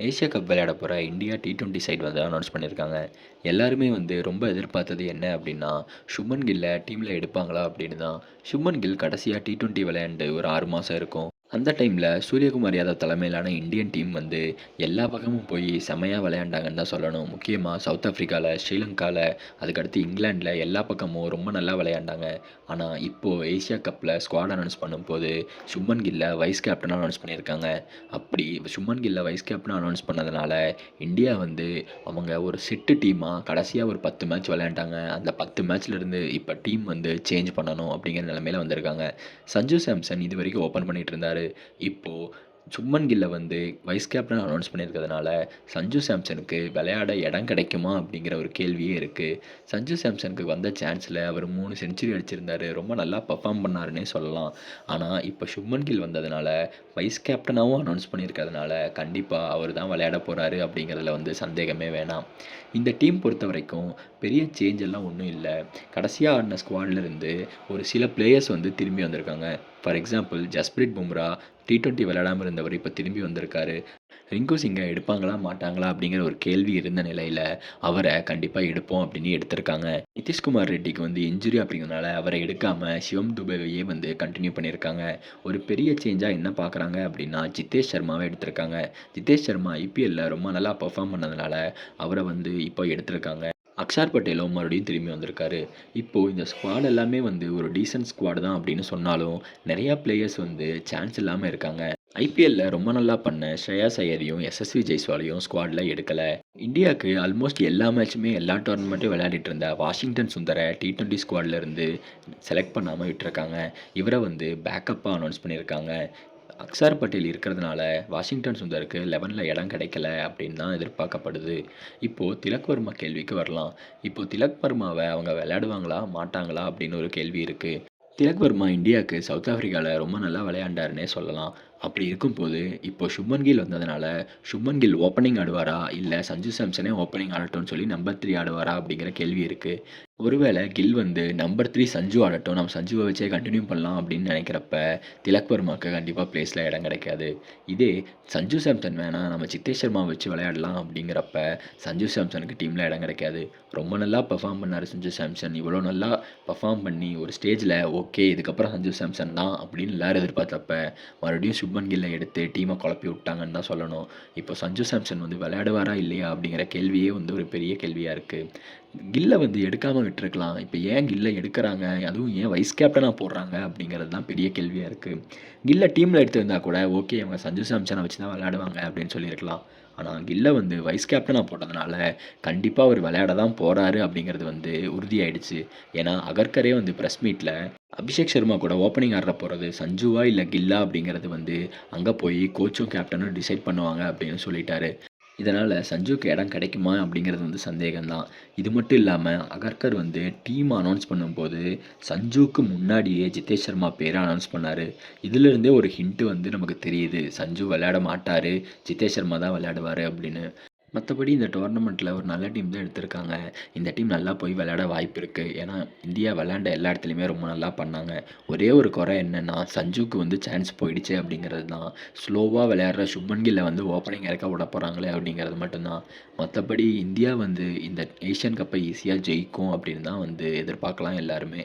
Asia cup விளையாட போகிற India T20 side வந்து அனௌன்ஸ் பண்ணியிருக்காங்க. எல்லாருமே வந்து ரொம்ப எதிர்பார்த்தது என்ன அப்படின்னா, சுப்மன் கில்ல டீமில் எடுப்பாங்களா அப்படின்னு தான். சுப்மன் கில் கடைசியா T20 விளையாண்டு ஒரு 6 மாதம் இருக்கும். அந்த டைமில் சூரியகுமார் யாதவ் தலைமையிலான இந்தியன் டீம் வந்து எல்லா பக்கமும் போய் செமையாக விளையாண்டாங்கன்னு தான் சொல்லணும். முக்கியமாக சவுத் ஆஃப்ரிக்காவில், ஸ்ரீலங்காவில், அதுக்கடுத்து இங்கிலாண்டில் எல்லா பக்கமும் ரொம்ப நல்லா விளையாண்டாங்க. ஆனால் இப்போது ஏசியா கப்பில் ஸ்குவாட் அனௌன்ஸ் பண்ணும்போது சுப்மன் கில்ல வைஸ் கேப்டனாக அனௌன்ஸ் பண்ணியிருக்காங்க. அப்படி சுப்மன் கில்ல வைஸ் கேப்டனா அனௌன்ஸ் பண்ணதுனால, இந்தியா வந்து அவங்க ஒரு செட்டு டீமா கடைசியா ஒரு 10 மேட்ச் விளையாண்டாங்க. அந்த 10 மேட்ச்லேருந்து இப்ப டீம் வந்து சேஞ்ச் பண்ணணும் அப்படிங்கிற நிலைமையில வந்திருக்காங்க. சஞ்சு சாம்சன் இதுவரைக்கும் ஓப்பன் பண்ணிட்டு இருந்தாரு. இப்போ சுப்மன் கில்ல வந்து வைஸ் கேப்டனா அனௌன்ஸ் பண்ணியிருக்கிறதுனால, சஞ்சு சாம்சனுக்கு விளையாட இடம் கிடைக்குமா அப்படிங்கிற ஒரு கேள்வியே இருக்கு. சஞ்சு சாம்சனுக்கு வந்த சான்ஸ்ல அவர் 3 செஞ்சுரி அடிச்சிருந்தாரு. ரொம்ப நல்லா பெர்ஃபார்ம் பண்ணாருன்னே சொல்லலாம். ஆனா, இப்ப சுப்மன் கில் வந்ததுனால வைஸ் கேப்டனாவும் அனௌன்ஸ் பண்ணியிருக்கிறதுனால, கண்டிப்பா அவர் தான் விளையாட போறாரு அப்படிங்கிறதுல வந்து சந்தேகமே வேணாம். இந்த டீம் பொறுத்தவரைக்கும் பெரிய சேஞ்ச் எல்லாம் ஒண்ணும் இல்ல. கடைசியா ஆடின ஸ்குவாட்ல இருந்து ஒரு சில பிளேயர்ஸ் வந்து திரும்பி வந்திருக்காங்க. For example Jasprit Bumrah T20 விளையாடாம இருந்தவர் இப்ப திரும்பி வந்திருக்காரு. ரிங்கு சிங்க எடுப்பாங்களா, மாட்டாங்களா அப்படிங்கிற ஒரு கேள்வி இருந்த நிலையில, அவர கண்டிப்பா எடுப்போம் அப்படின்னு எடுத்திருக்காங்க. நிதிஷ்குமார் ரெட்டிக்கு வந்து இன்ஜுரி அப்படிங்கிறதுனால அவர எடுக்காம சிவம் துபேவையே வந்து கன்டின்யூ பண்ணியிருக்காங்க. ஒரு பெரிய சேஞ்சா என்ன பார்க்குறாங்க அப்படின்னா, ஜிதேஷ் சர்மாவ எடுத்திருக்காங்க. ஜிதேஷ் சர்மா ஐபிஎல்ல ரொம்ப நல்லா பெர்ஃபார்ம் பண்ணதுனால, அவர வந்து இப்போ எடுத்திருக்காங்க. அக்ஷார் பட்டேலும் மறுபடியும் திரும்பி வந்திருக்காரு. இப்போ இந்த ஸ்குவாட் எல்லாமே வந்து ஒரு டீசன்ட் ஸ்குவாட் தான் அப்படின்னு சொன்னாலும், நெறையா பிளேயர்ஸ் வந்து சான்ஸ் இல்லாம இருக்காங்க. ஐபிஎல்ல ரொம்ப நல்லா பண்ண ஸ்ரேயாஸ் ஐயரையும், எஸ்எஸ்வி ஜெய்ஸ்வாலையும் ஸ்குவாட்ல எடுக்கல. இந்தியாவுக்கு ஆல்மோஸ்ட் எல்லா மேட்சுமே எல்லா டோர்னமெண்ட்டும் விளையாடிட்டு இருந்த வாஷிங்டன் சுந்தர T20 ஸ்குவாட்ல இருந்து செலக்ட் பண்ணாம விட்டுருக்காங்க. இவர வந்து பேக்கப்பா அனௌன்ஸ் பண்ணியிருக்காங்க. அக்ஷர் பட்டேல் இருக்கிறதுனால வாஷிங்டன் சுந்தருக்கு 11ல இடம் கிடைக்கல அப்படின்னு தான் எதிர்பார்க்கப்படுது. இப்போ திலக் வர்மா கேள்விக்கு வரலாம். இப்போ திலக் வர்மாவ அவங்க விளையாடுவாங்களா, மாட்டாங்களா அப்படின்னு ஒரு கேள்வி இருக்கு. திலக் வர்மா இந்தியாவுக்கு சவுத் ஆஃப்ரிக்காவில் ரொம்ப நல்லா விளையாண்டாருன்னே சொல்லலாம். அப்படி இருக்கும்போது, இப்போ சுப்மன் கில் வந்ததுனால, சுப்மன் கில் ஓப்பனிங் ஆடுவாரா? இல்ல சஞ்சு சாம்சனே ஓப்பனிங் ஆடட்டும்னு சொல்லி நம்பர் 3 ஆடுவாரா? அப்படிங்கிற கேள்வி இருக்கு. ஒருவேளை கில் வந்து நம்பர் 3 சஞ்சு ஆடட்டும், நம்ம சஞ்சுவ வச்சே கன்டின்யூ பண்ணலாம் அப்படின்னு நினைக்கிறப்ப, திலக் வர்மாக்கு கண்டிப்பா பிளேஸ்ல இடம் கிடைக்காது. இதே சஞ்சு சாம்சன் வேணாம், நம்ம சித்தேஷ் சர்மாவ வச்சு விளையாடலாம் அப்படிங்கிறப்ப, சஞ்சு சாம்சனுக்கு டீம்ல இடம் கிடைக்காது. ரொம்ப நல்லா பெர்ஃபார்ம் பண்ணாரு சஞ்சு சாம்சன். இவ்வளோ நல்லா பெர்ஃபார்ம் பண்ணி ஒரு ஸ்டேஜ்ல ஓகே இதுக்கப்புறம் சஞ்சு சாம்சன் தான் அப்படின்னு எல்லாரும் எதிர்பார்த்தப்ப, மறுபடியும் சுப்மன் கில்ல எடுத்து டீமை குழப்பி விட்டாங்கன்னு தான் சொல்லணும். இப்போ சஞ்சு சாம்சன் வந்து விளையாடுவாரா இல்லையா அப்படிங்கிற கேள்வியே வந்து ஒரு பெரிய கேள்வியா இருக்கு. கில்ல வந்து எடுக்காம விட்டுருக்கலாம். இப்ப ஏன் கில்ல எடுக்குறாங்க? அதுவும் ஏன் வைஸ் கேப்டனா போடுறாங்க? அப்படிங்கிறது தான் பெரிய கேள்வியா இருக்கு. கில்ல டீம்ல எடுத்திருந்தா கூட ஓகே இவங்க சஞ்சு சாம்சன வச்சு தான் விளையாடுவாங்க அப்படின்னு சொல்லியிருக்கலாம். ஆனா கில்ல வந்து வைஸ் கேப்டனா போட்டதுனால, கண்டிப்பா அவரு விளையாட தான் போறாரு அப்படிங்கிறது வந்து உறுதியாயிடுச்சு. ஏன்னா அகர்கரே வந்து பிரஸ் மீட்ல அபிஷேக் சர்மா கூட ஓப்பனிங் ஆட போறது சஞ்சுவா இல்ல கில்லா அப்படிங்கிறது வந்து அங்க போய் கோச்சும் கேப்டனும் டிசைட் பண்ணுவாங்க அப்படின்னு சொல்லிட்டாரு. இதனால சஞ்சுக்கு இடம் கிடைக்குமா அப்படிங்கிறது வந்து சந்தேகம் தான். இது மட்டும் இல்லாம அகர்கர் வந்து டீம் அனௌன்ஸ் பண்ணும்போது, சஞ்சுக்கு முன்னாடியே ஜிதேஷ் சர்மா பேர அனௌன்ஸ் பண்ணாரு. இதிலிருந்தே ஒரு ஹிண்ட் வந்து நமக்கு தெரியுது. சஞ்சு விளையாட மாட்டாரு. ஜிதேஷ் சர்மா தான் விளையாடுவாரு அப்படின்னு. மத்தபடி இந்த டோர்னமெண்ட்ல ஒரு நல்ல டீம் தான் எடுத்திருக்காங்க. இந்த டீம் நல்லா போய் விளையாட வாய்ப்பு இருக்கு. ஏன்னா, இந்தியா விளையாண்ட எல்லா இடத்துலயுமே ரொம்ப நல்லா பண்ணாங்க. ஒரே ஒரு குறை என்னன்னா, சஞ்சுக்கு வந்து சான்ஸ் போயிடுச்சு அப்படிங்கிறது தான். ஸ்லோவா விளையாடுற சுப்மன் கில்ல வந்து ஓப்பனிங் இறக்க விட போறாங்களே அப்படிங்கிறது மட்டும் தான். மத்தபடி இந்தியா வந்து இந்த ஏசியன் கப்பை ஈஸியா ஜெயிக்கும் அப்படின்னு தான் வந்து எதிர்பார்க்கலாம் எல்லாருமே.